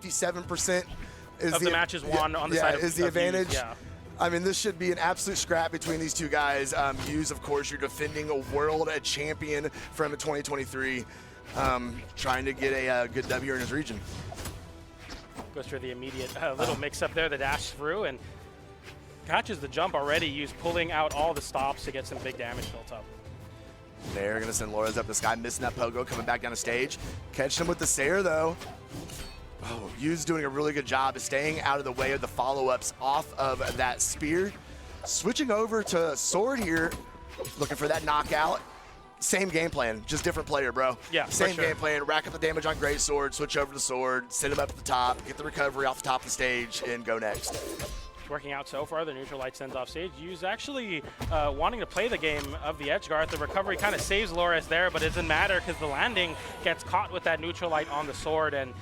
57% is of the matches won on the side of is the advantage. Hughes, yeah. I mean, this should be an absolute scrap between these two guys. Hughes, of course, you're defending a world champion from 2023, trying to get a good W in his region. Goes for the immediate little mix-up there, the dash through, and catches the jump already. Hughes pulling out all the stops to get some big damage built up. They're going to send Lores up the sky, missing that pogo, coming back down the stage. Catch him with the Sayer, though. Oh, Hughes doing a really good job of staying out of the way of the follow-ups off of that spear. Switching over to sword here, looking for that knockout. Same game plan, just different player, bro. Yeah, same game plan. Rack up the damage on great sword, switch over to sword, send him up at the top, get the recovery off the top of the stage, and go next. It's working out so far. The neutral light sends off stage. Hughes actually wanting to play the game of the edge guard. The recovery kind of saves Lores there, but it doesn't matter because the landing gets caught with that neutral light on the sword. And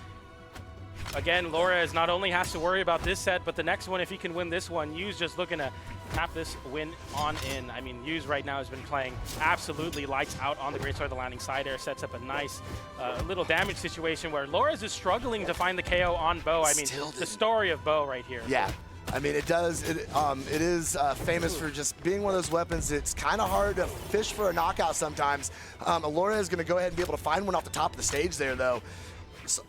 again, Lores not only has to worry about this set, but the next one, if he can win this one. Hughes just looking to tap this win on in. I mean, Hughes right now has been playing absolutely lights out on the greatsword. The landing side air sets up a nice little damage situation where Lores is struggling to find the KO on Bo. I mean, the story of Bo right here. Yeah. I mean, it is famous for just being one of those weapons. It's kind of hard to fish for a knockout sometimes. Alora is going to go ahead and be able to find one off the top of the stage there, though. So,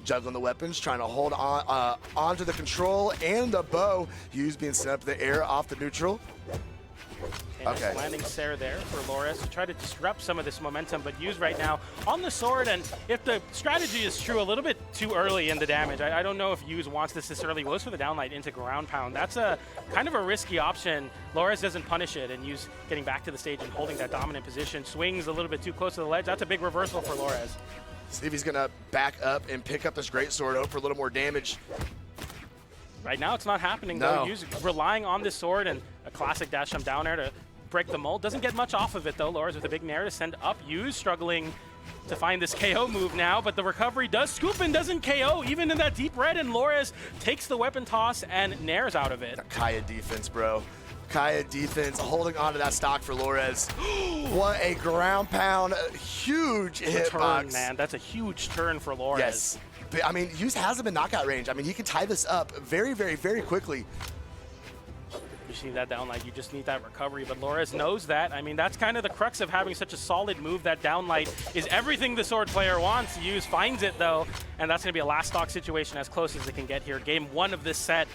juggling the weapons, trying to hold on onto the control and the bow. Hughes being sent up the air off the neutral. Okay. Nice landing Sayer there for Lores to try to disrupt some of this momentum, but Hughes right now on the sword, and if the strategy is true, a little bit too early in the damage. I don't know if Hughes wants this early. Goes for the downlight into ground pound. That's a kind of a risky option. Lores doesn't punish it, and Hughes getting back to the stage and holding that dominant position. Swings a little bit too close to the ledge. That's a big reversal for Lores. See if he's gonna back up and pick up this great sword, hope for a little more damage. Right now it's not happening though. Hughes relying on this sword and a classic dash jump down air to break the mold. Doesn't get much off of it though. Lores with a big nair to send up. Hughes struggling to find this KO move now, but the recovery does scoop and doesn't KO even in that deep red, and Lores takes the weapon toss and nairs out of it. The Kaya defense, bro. Kaya defense holding on to that stock for Lores. What a ground pound, huge hitbox. Man, that's a huge turn for Lores. Yes. But, I mean, Hughes has him in knockout range. I mean, he can tie this up very, very, very quickly. You see that downlight, you just need that recovery, but Lores knows that. I mean, that's kind of the crux of having such a solid move. That downlight is everything the sword player wants. Hughes finds it though, and that's gonna be a last stock situation as close as it can get here. Game one of this set.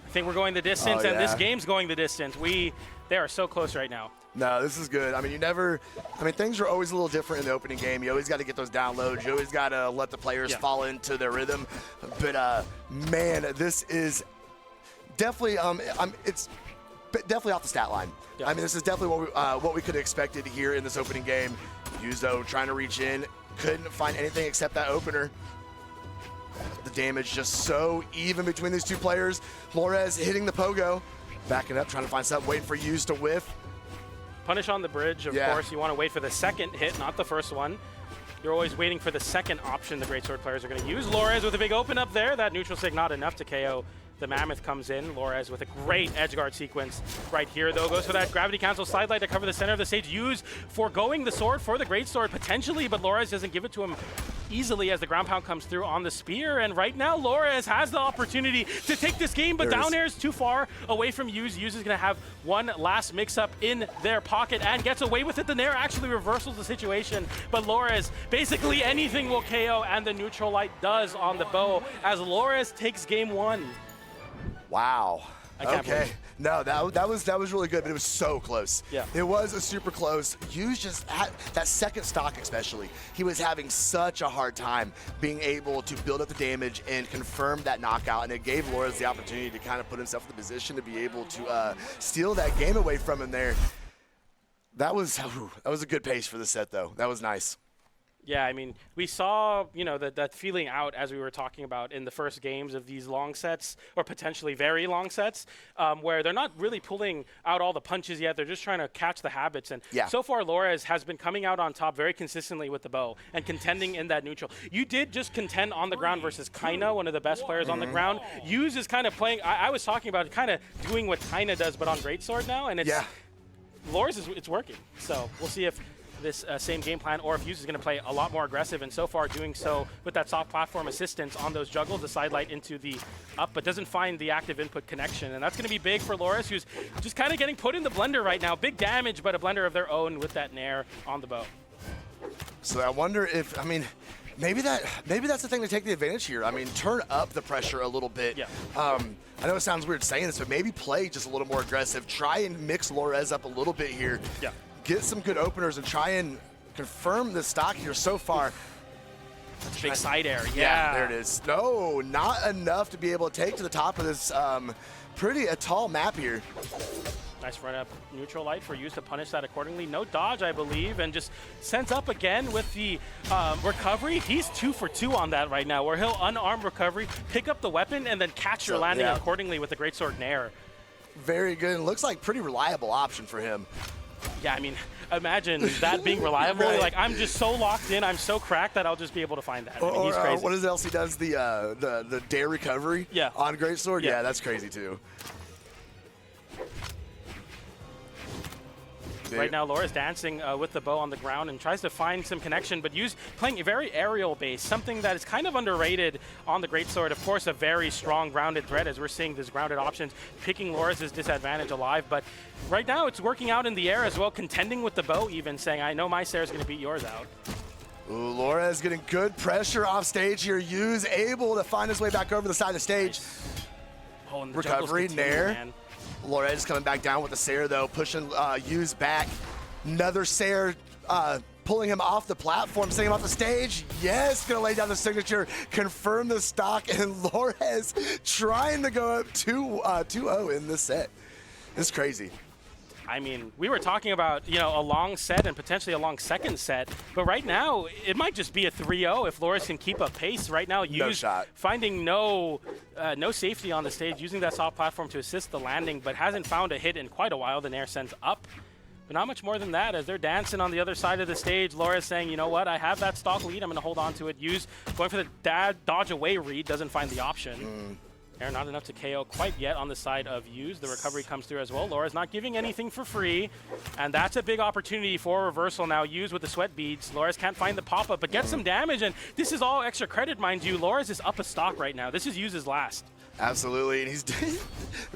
I think we're going the distance, and this game's going the distance. They are so close right now. No, this is good. I mean, things are always a little different in the opening game. You always got to get those downloads. You always got to let the players fall into their rhythm. But, man, this is definitely, it's definitely off the stat line. Yeah. I mean, this is definitely what we could have expected here in this opening game. Hughes, though, trying to reach in. Couldn't find anything except that opener. The damage just so even between these two players. Lores hitting the pogo. Backing up, trying to find something, waiting for Hughes to whiff. Punish on the bridge, of course. You want to wait for the second hit, not the first one. You're always waiting for the second option the greatsword players are going to use. Lores with a big open up there. That neutral sig not enough to KO. The Mammoth comes in. Lores with a great edge guard sequence right here, though. Goes for that gravity cancel slide light to cover the center of the stage. Hughes foregoing the sword for the greatsword potentially, but Lores doesn't give it to him easily as the ground pound comes through on the spear. And right now, Lores has the opportunity to take this game, but down air is too far away from Hughes. Hughes is going to have one last mix-up in their pocket and gets away with it. The nair actually reversals the situation, but Lores, basically anything will KO, and the neutral light does on the bow as Lores takes game one. Wow. Okay. No, that was really good, but it was so close. Yeah. It was a super close. Hughes just had that second stock especially. He was having such a hard time being able to build up the damage and confirm that knockout, and it gave Lores the opportunity to kind of put himself in the position to be able to steal that game away from him there. That was a good pace for the set, though. That was nice. Yeah, I mean, we saw, that feeling out as we were talking about in the first games of these long sets, or potentially very long sets, where they're not really pulling out all the punches yet. They're just trying to catch the habits. And so far, Lores has been coming out on top very consistently with the bow and contending in that neutral. You did just contend on the ground versus Kaina, one of the best players on the ground. Hughes is kind of playing, I was talking about kind of doing what Kaina does, but on greatsword now, and it's Lores it's working. So we'll see if this same game plan, or if Yuz is going to play a lot more aggressive, and so far doing so with that soft platform assistance on those juggles, the side light into the up, but doesn't find the active input connection. And that's going to be big for Loras, who's just kind of getting put in the blender right now. Big damage, but a blender of their own with that Nair on the bow. So I wonder if, I mean, maybe that's the thing to take the advantage here. I mean, turn up the pressure a little bit. Yeah. I know it sounds weird saying this, but maybe play just a little more aggressive. Try and mix Lorez up a little bit here. Yeah. Get some good openers and try and confirm the stock here so far. Big side air, yeah. There it is. No, not enough to be able to take to the top of this pretty tall map here. Nice run up neutral light for Yuz to punish that accordingly. No dodge, I believe, and just sends up again with the recovery. He's 2 for 2 on that right now, where he'll unarm recovery, pick up the weapon, and then catch your landing accordingly with the greatsword Nair. Very good. And looks like pretty reliable option for him. Yeah, I mean, imagine that being reliable. Right. Like, I'm just so locked in, I'm so cracked that I'll just be able to find that. I mean, he's crazy. What else he does? The dare recovery on greatsword? Yeah, that's crazy too. Right now, Laura's dancing with the bow on the ground and tries to find some connection, but playing a very aerial base, something that is kind of underrated on the greatsword. Of course, a very strong grounded threat, as we're seeing these grounded options picking Laura's disadvantage alive. But right now, it's working out in the air as well, contending with the bow, even saying, "I know my Sarah's going to beat yours out." Ooh, Laura is getting good pressure off stage here. Yuz able to find his way back over the side of the stage. Nice. Oh, and the recovery, Nair. Lorez coming back down with the Sair, though, pushing Yuz back. Another Sair pulling him off the platform, sending him off the stage. Yes, gonna lay down the signature, confirm the stock, and Lorez trying to go up 2-0 in this set. It's crazy. I mean, we were talking about, a long set and potentially a long second set, but right now, it might just be a 3-0 if Loras can keep up pace. Right now, Yuz finding no safety on the stage, using that soft platform to assist the landing, but hasn't found a hit in quite a while. The Nair sends up, but not much more than that as they're dancing on the other side of the stage. Loras saying, you know what, I have that stock lead, I'm going to hold on to it. Yuz going for the dodge away read, doesn't find the option. Not enough to KO quite yet on the side of Yuz. The recovery comes through as well. Laura's not giving anything for free, and that's a big opportunity for reversal now. Yuz with the sweat beads. Laura's can't find the pop-up, but gets some damage, and this is all extra credit, mind you. Laura's is up a stock right now. This is Yuz's last. Absolutely, and he's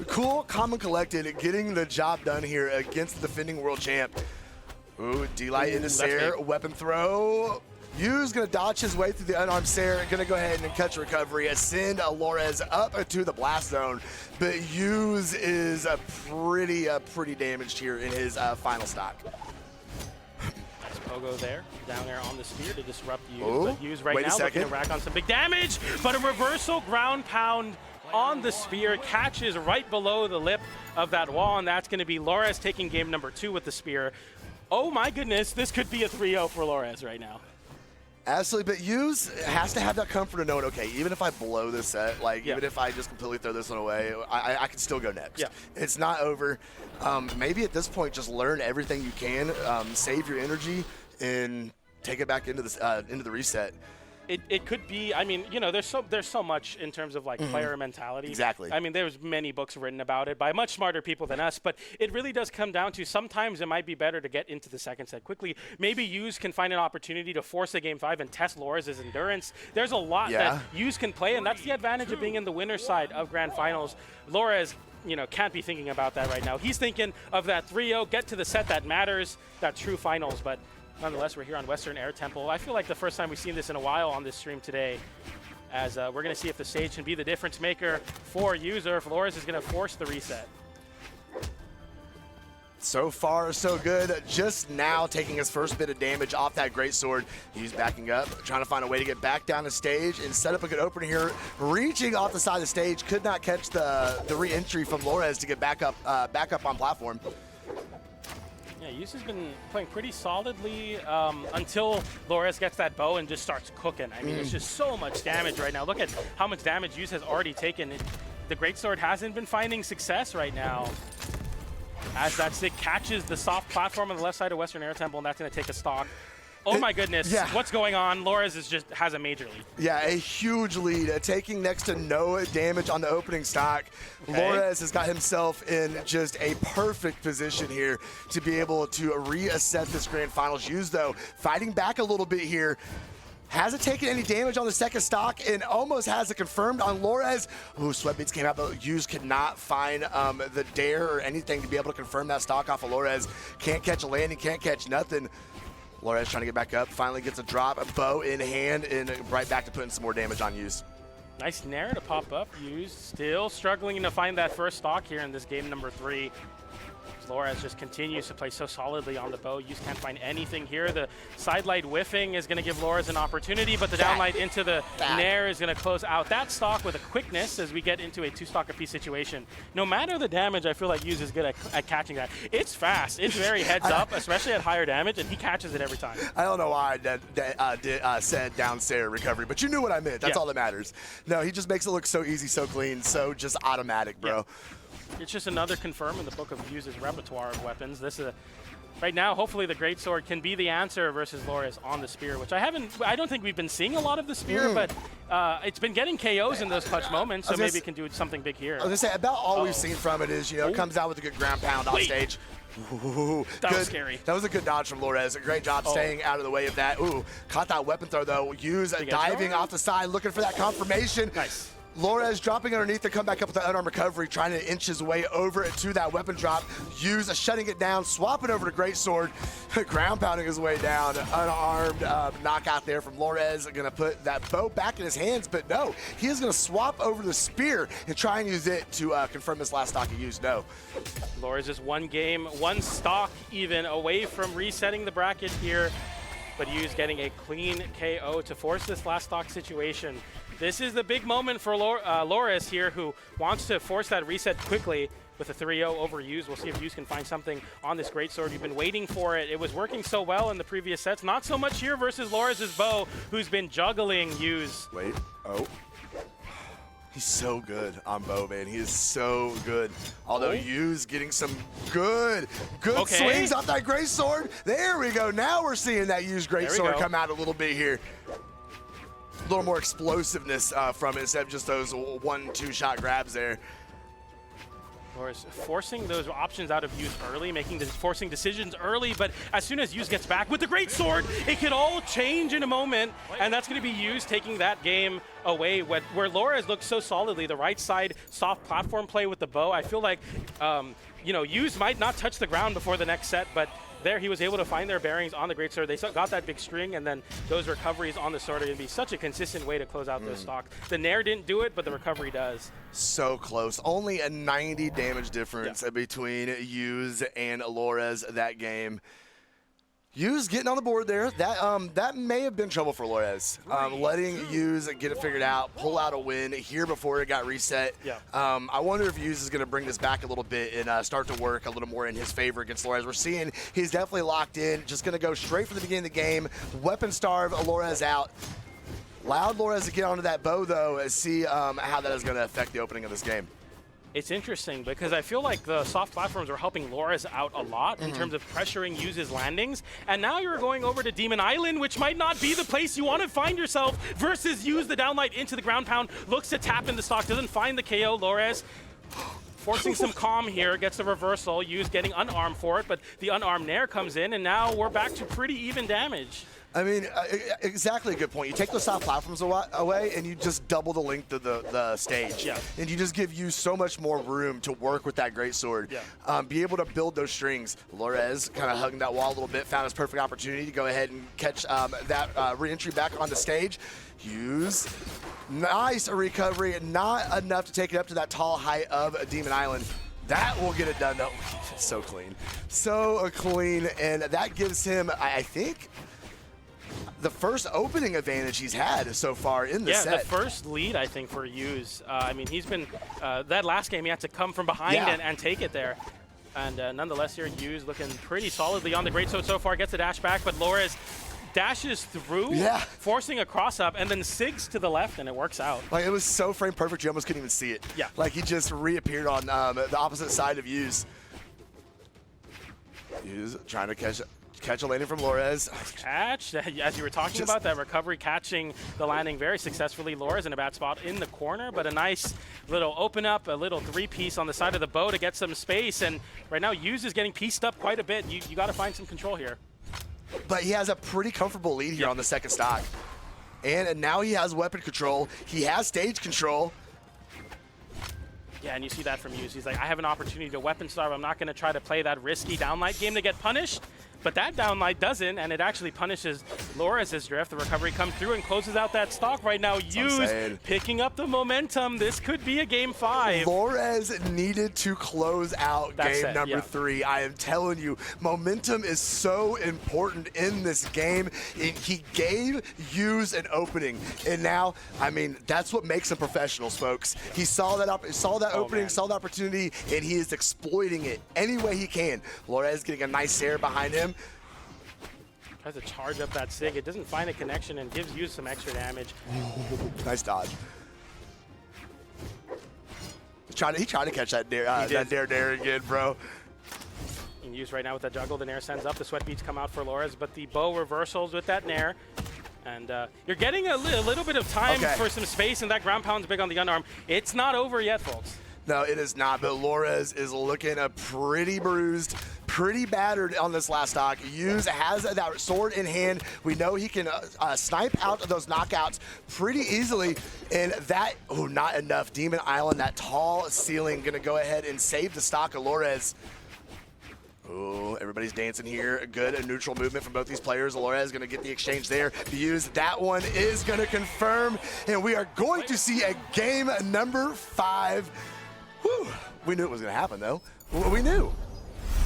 cool, calm, and collected, getting the job done here against the defending world champ. Ooh, D-Light into Sair, weapon throw. Yuz gonna dodge his way through the unarmed Sair, gonna go ahead and catch recovery, send Lorez up to the blast zone, but Yuz is pretty damaged here in his final stock. Nice pogo there, down there on the spear to disrupt Yuz, but Yuz right now looking to rack on some big damage, but a reversal ground pound on the spear, catches right below the lip of that wall, and that's gonna be Lorez taking game number 2 with the spear. Oh my goodness, this could be a 3-0 for Lorez right now. Absolutely, but Yuz has to have that comfort of knowing, okay, even if I blow this set, even if I just completely throw this one away, I can still go next. Yeah. It's not over. Maybe at this point, just learn everything you can, save your energy, and take it back into the reset. It could be, I mean, there's so much in terms of player mentality. Exactly. I mean, there's many books written about it by much smarter people than us, but it really does come down to sometimes it might be better to get into the second set quickly. Maybe Yuz can find an opportunity to force a game 5 and test Lorez's endurance. There's a lot that Yuz can play, and that's the advantage of being in the winner's side of Grand Finals. Lorez, can't be thinking about that right now. He's thinking of that 3-0, get to the set that matters, that true finals, but nonetheless, we're here on Western Air Temple. I feel like the first time we've seen this in a while on this stream today, as we're going to see if the stage can be the difference maker for Yuz, or if Lorez is going to force the reset. So far, so good. Just now taking his first bit of damage off that greatsword. He's backing up, trying to find a way to get back down the stage and set up a good opener here. Reaching off the side of the stage, could not catch the re-entry from Lorez to get back up on platform. Yeah, Yuz has been playing pretty solidly until Lorez gets that bow and just starts cooking. I mean, it's just so much damage right now. Look at how much damage Yuz has already taken. The greatsword hasn't been finding success right now, as that stick catches the soft platform on the left side of Western Air Temple, and that's going to take a stock. Oh my goodness, yeah. What's going on? Lores has a major lead. Yeah, a huge lead, taking next to no damage on the opening stock. Okay. Lores has got himself in just a perfect position here to be able to reset this grand finals. Yuz, though, fighting back a little bit here. Hasn't taken any damage on the second stock and almost has it confirmed on Lores. Ooh, Sweatbeats came out, but Yuz could not find the dare or anything to be able to confirm that stock off of Lores. Can't catch a landing, can't catch nothing. Lores trying to get back up, finally gets a drop, a bow in hand, and right back to putting some more damage on Yuz. Nice nair to pop up. Yuz still struggling to find that first stock here in this game number 3. Lores just continues to play so solidly on the bow. Yuz can't find anything here. The side light whiffing is going to give Lores an opportunity, but the down light into the nair is going to close out that stock with a quickness as we get into a 2-stock apiece situation. No matter the damage, I feel like Yuz is good at catching that. It's fast. It's very heads up, especially at higher damage, and he catches it every time. I don't know why I said downstairs recovery, but you knew what I meant. That's all that matters. No, he just makes it look so easy, so clean, so just automatic, bro. Yeah. It's just another confirm in the book of Yuz's repertoire of weapons. This is right now, hopefully the greatsword can be the answer versus Lores on the spear, which I don't think we've been seeing a lot of the spear, but it's been getting KOs in those clutch moments, so maybe it can do something big here. I was gonna say, about all we've seen from it is, it comes out with a good ground pound off stage. Ooh, that was scary. That was a good dodge from Lores. A great job staying out of the way of that. Ooh, caught that weapon throw though. Yuz diving off the side, looking for that confirmation. Nice. Lores dropping underneath to come back up with the unarmed recovery, trying to inch his way over to that weapon drop. Yuz shutting it down, swapping over to greatsword, ground pounding his way down. Unarmed knockout there from Lores. Gonna put that bow back in his hands, but no, he is gonna swap over the spear and try and use it to confirm this last stock he used. No. Lores is one game, one stock even away from resetting the bracket here, but Yuz getting a clean KO to force this last stock situation. This is the big moment for Lores here, who wants to force that reset quickly with a 3-0 over Yuz. We'll see if Yuz can find something on this greatsword. You've been waiting for it. It was working so well in the previous sets. Not so much here versus Lores' bow, who's been juggling Yuz. Wait. Oh. He's so good on bow, man. He is so good. Although Yuz getting some good swings off that greatsword. There we go. Now we're seeing that Yuz greatsword come out a little bit here. A little more explosiveness from it instead of just those 1-2 shot grabs there. Lores forcing those options out of Yuz early, forcing decisions early, but as soon as Yuz gets back with the greatsword, it can all change in a moment, and that's going to be Yuz taking that game away. Where Lores looked so solidly, the right side soft platform play with the bow, I feel like Yuz might not touch the ground before the next set, but there he was able to find their bearings on the greatsword. They got that big string, and then those recoveries on the sword are going to be such a consistent way to close out those stocks. The nair didn't do it, but the recovery does. So close. Only a 90 damage difference between Yuz and Lores that game. Yuz getting on the board there. That may have been trouble for Lores. Letting Yuz get it figured out, pull out a win here before it got reset. Yeah. I wonder if Yuz is going to bring this back a little bit and start to work a little more in his favor against Lores. We're seeing he's definitely locked in, just going to go straight for the beginning of the game. Weapon starve Lores out. Allowed Lores to get onto that bow, though, and see how that is going to affect the opening of this game. It's interesting because I feel like the soft platforms are helping Lores out a lot in terms of pressuring Yuz's landings. And now you're going over to Demon Island, which might not be the place you want to find yourself, versus Yuz the downlight into the ground pound, looks to tap in the stock, doesn't find the KO. Lores forcing some calm here, gets the reversal. Yuz getting unarmed for it, but the unarmed nair comes in, and now we're back to pretty even damage. I mean, exactly a good point. You take those soft platforms away, and you just double the length of the stage. Yeah. And you just give you so much more room to work with that greatsword. Yeah. Be able to build those strings. Lores kind of hugging that wall a little bit, found his perfect opportunity to go ahead and catch that re-entry back on the stage. Yuz. Nice recovery, not enough to take it up to that tall height of Demon Island. That will get it done, though. So clean. So clean, and that gives him, I think, the first opening advantage he's had so far in the set. Yeah, the first lead, I think, for Yuz. I mean, he's been, that last game, he had to come from behind and take it there. And nonetheless here, Yuz looking pretty solidly on the greatsword so far, gets the dash back, but Lores dashes through, forcing a cross-up, and then sigs to the left, and it works out. Like, it was so frame perfect, you almost couldn't even see it. Yeah. Like, he just reappeared on the opposite side of Yuz. Yuz trying to catch catch a landing from Lores. Catch, as you were talking about, that recovery catching the landing very successfully. Lores in a bad spot in the corner, but a nice little open up, a little three-piece on the side of the bow to get some space. And right now, Yuz is getting pieced up quite a bit. You got to find some control here. But he has a pretty comfortable lead here on the second stock. And now he has weapon control. He has stage control. Yeah, and you see that from Yuz. He's like, I have an opportunity to weapon starve. I'm not going to try to play that risky downlight game to get punished. But that downlight doesn't, and it actually punishes Lores' drift. The recovery comes through and closes out that stock right now. Yuz picking up the momentum. This could be a game 5. Lores needed to close out game number 3. I am telling you, momentum is so important in this game. He gave Yuz an opening, and now, I mean, that's what makes them professionals, folks. He saw that opening, saw the opportunity, and he is exploiting it any way he can. Lores getting a nice air behind him. Tries to charge up that Sig. It doesn't find a connection and gives you some extra damage. Nice dodge. He tried to catch that dare again, bro. And Yuz right now with that juggle. The Nair sends up. The sweat beats come out for Lores, but the bow reversals with that Nair. And you're getting a little bit of time for some space, and that ground pound's big on the unarm. It's not over yet, folks. No, it is not, but Lores is looking pretty bruised, pretty battered on this last stock. Yuz has that sword in hand. We know he can snipe out those knockouts pretty easily, and that, not enough. Demon Island, that tall ceiling, gonna go ahead and save the stock of Lores. Oh, everybody's dancing here. Good neutral movement from both these players. Lores going to get the exchange there. Yuz, that one is going to confirm, and we are going to see a game number 5. Whew. We knew it was going to happen, though. We knew.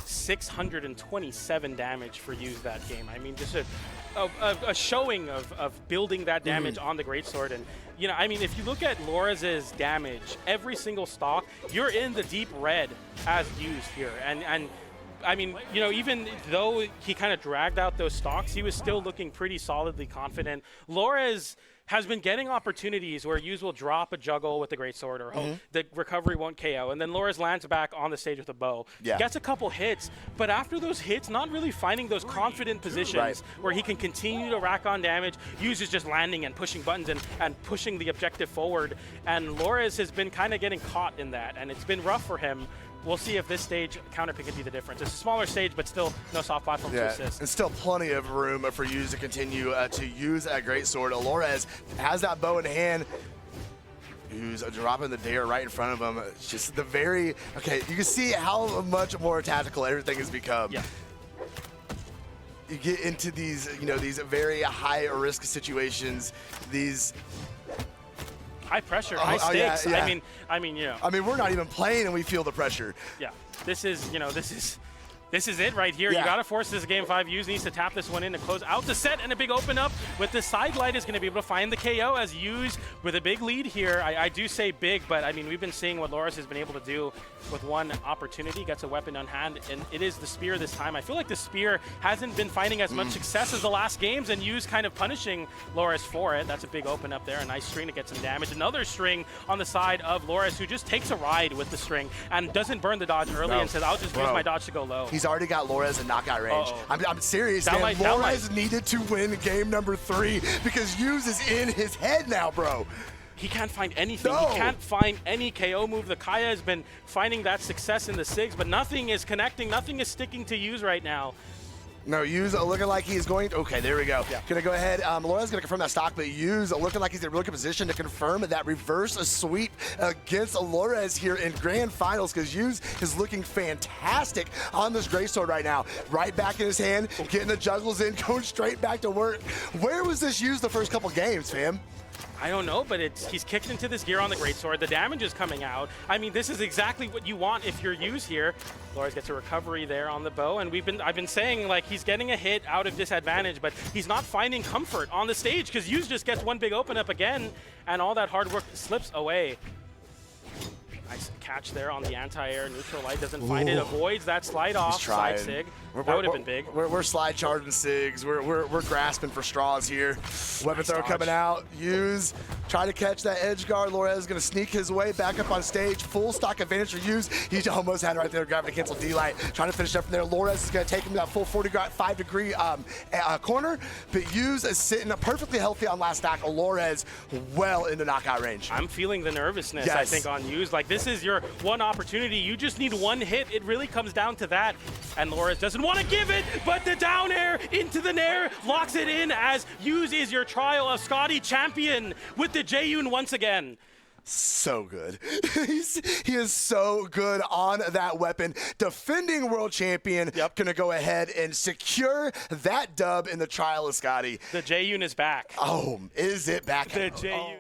627 damage for Yuz that game. I mean, just a showing of building that damage on the greatsword. And, you know, I mean, if you look at Lores' damage, every single stock, you're in the deep red as Yuz here. And I mean, you know, even though he kind of dragged out those stocks, he was still looking pretty solidly confident. Lores has been getting opportunities where Yuz will drop a juggle with the greatsword or hope the recovery won't KO, and then Lores lands back on the stage with a bow. Gets a couple hits, but after those hits, not really finding those confident positions where he can continue to rack on damage. Yuz is just landing and pushing buttons and pushing the objective forward, and Lores has been kind of getting caught in that, and it's been rough for him. We'll see if this stage counterpick can be the difference. It's a smaller stage, but still no soft platform to assist. And still plenty of room for Yuz to continue to use that greatsword. Lores has that bow in hand. Who's dropping the dare right in front of him. It's just the you can see how much more tactical everything has become. You get into these, these very high risk situations, these high pressure, high stakes. I mean, we're not even playing and we feel the pressure. Yeah, this is it right here. You got to force this game 5. Yuz needs to tap this one in to close out the set, and a big open up with the side light is going to be able to find the KO as Yuz with a big lead here. I do say big, but I mean, we've been seeing what Lores has been able to do with one opportunity. Gets a weapon on hand, and it is the spear this time. I feel like the spear hasn't been finding as much success as the last games, and Yuz kind of punishing Lores for it. That's a big open up there. A nice string to get some damage. Another string on the side of Lores, who just takes a ride with the string and doesn't burn the dodge early and says, I'll just use my dodge to go low. He's already got Lores in knockout range. I'm serious, man. Lores needed to win game number 3 because Yuz is in his head now, bro. He can't find anything. He can't find any KO move. The Kaya has been finding that success in the SIGs, but nothing is connecting. Nothing is sticking to Yuz right now. No, Yuz looking like he's going to, okay, there we go. Gonna go ahead, Lores gonna confirm that stock, but Yuz looking like he's in a really good position to confirm that reverse sweep against Lores here in grand finals, because Yuz is looking fantastic on this greatsword right now. Right back in his hand, getting the juggles in, going straight back to work. Where was this Yuz the first couple games, fam? I don't know, but he's kicked into this gear on the greatsword. The damage is coming out. I mean, this is exactly what you want if you're Yuz here. Lores gets a recovery there on the bow, and I've been saying, like, he's getting a hit out of disadvantage, but he's not finding comfort on the stage because Yuz just gets one big open up again, and all that hard work slips away. Nice catch there on the anti-air. Neutral light doesn't find it, avoids that slide off. Side Sig. That would have been big. We're slide charging SIGs. We're grasping for straws here. Weapon throw coming out. Use. Try to catch that edge guard. Lorez is going to sneak his way back up on stage. Full stock advantage for Use. He almost had it right there. Gravity cancel D-Light. Trying to finish up from there. Lorez is going to take him to that full 45-degree corner. But Use is sitting perfectly healthy on last stock. Lorez well into knockout range. I'm feeling the nervousness, I think, on Use. Like, this is your one opportunity. You just need one hit. It really comes down to that. And Lorez doesn't want to give it, but the down air into the nair locks it in as Use is your trial of Skadi champion with the Jaeyoon once again. So good. He is so good on that weapon. Defending world champion, gonna go ahead and secure that dub in the trial of Skadi. The Jaeyoon is back. Oh, is it back? The Jaeyoon.